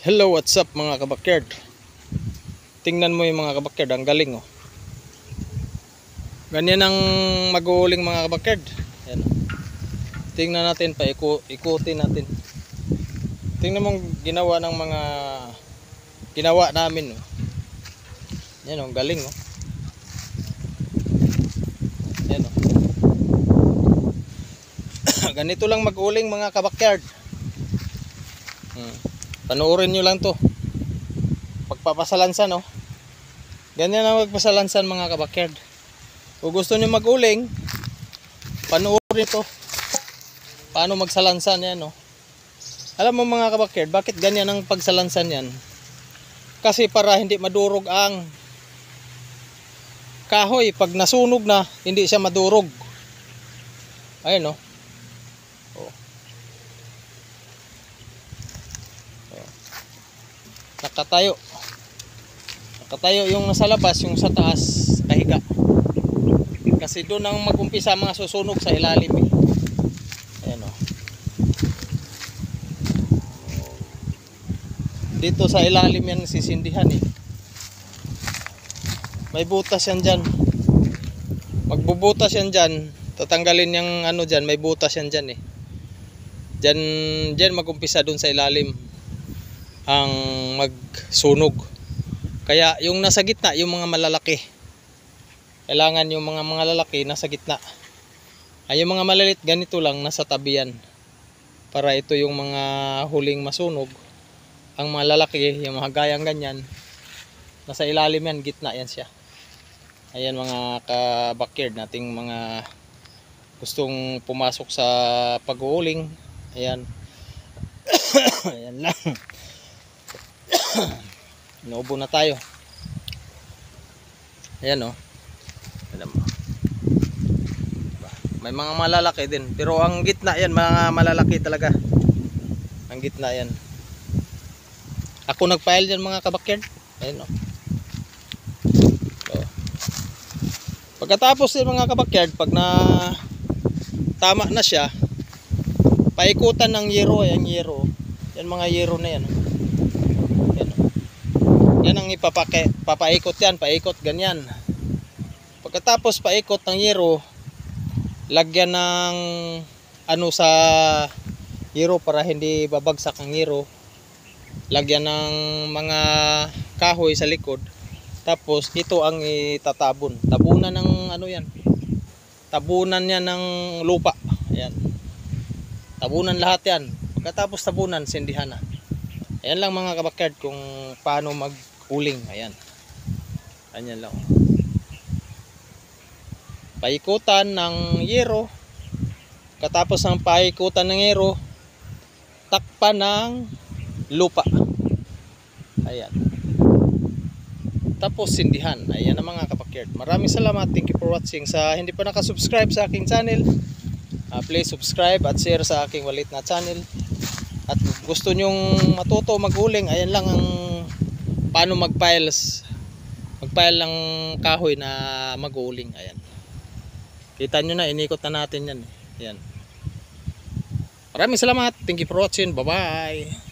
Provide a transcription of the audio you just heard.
Hello, what's up mga kabakyard? Tingnan mo yung mga kabakyard, ang galing oh. Ganyan ang mag-uuling mga kabakyard. Ayan. Tingnan natin, ikutin natin. Tingnan mo ginawa ng mga ginawa namin oh. Yan oh, galing oh. Yan oh. Ganito lang mag-uling mga kabakyard. Panoorin nyo lang to. Pagpapasalansan oh. Ganyan ang magpasalansan mga kabakyard. Kung gusto nyo mag-uling, panoorin to. Paano magsalansan yan oh. Alam mo mga kabakyard, bakit ganyan ang pagsalansan yan? Kasi para hindi madurog ang kahoy. Pag nasunog na, hindi siya madurog. Ayun oh. Nakatayo yung nasa labas, yung sa taas kahiga, kasi doon ang mag-umpisa mga susunog sa ilalim eh. Ayan o. Dito sa ilalim yan sisindihan eh. May butas yan dyan. Magbubutas yan dyan. Tatanggalin yung ano dyan. May butas yan dyan eh. Dyan mag-umpisa doon sa ilalim ang magsunog. Kaya yung nasa gitna, yung mga malalaki, kailangan yung mga lalaki nasa gitna. Ay yung mga malalit ganito lang nasa tabi yan. Para ito yung mga huling masunog. Ang mga lalaki, yung mga gayang ganyan, nasa ilalim yan, gitna yan siya. Ayan mga kabakyard nating mga gustong pumasok sa pag-uuling. Ayan. Ayan lang. Inuubo na tayo. Ayan o. Alam mo. May mga malalaki din. Pero ang gitna yan, mga malalaki talaga. Ang gitna yan. Ako nag-file dyan mga kabakyard. Ayan o. So, pagkatapos din mga kabakyard, pag na tama na siya, paikutan ng yero. Ayan yero. Yan mga yero na yan o. Yan ang papaikot yan, paikot ganyan. Pagkatapos paikot ng yero, lagyan ng ano sa yero para hindi babagsak ang yero. Lagyan ng mga kahoy sa likod. Tapos ito ang itatabon. Tabunan ng ano yan. Tabunan yan ng lupa. Ayan. Tabunan lahat yan. Pagkatapos tabunan, sindihan na. Ayan lang mga kabakyard kung paano mag-uling. Ayan. Ayan lang. Paikutan ng yero. Katapos ng paikutan ng yero, takpan ng lupa. Ayan. Tapos sindihan. Ayan ang mga kabakyard. Maraming salamat. Thank you for watching. Sa hindi pa nakasubscribe sa aking channel, please subscribe at share sa aking walit na channel. At gusto nyong matuto mag-uling, ayan lang ang paano mag-pile ng kahoy na mag-uling. Ayan. Kita nyo na, inikot na natin yan. Ayan. Maraming salamat. Thank you for watching. Bye-bye.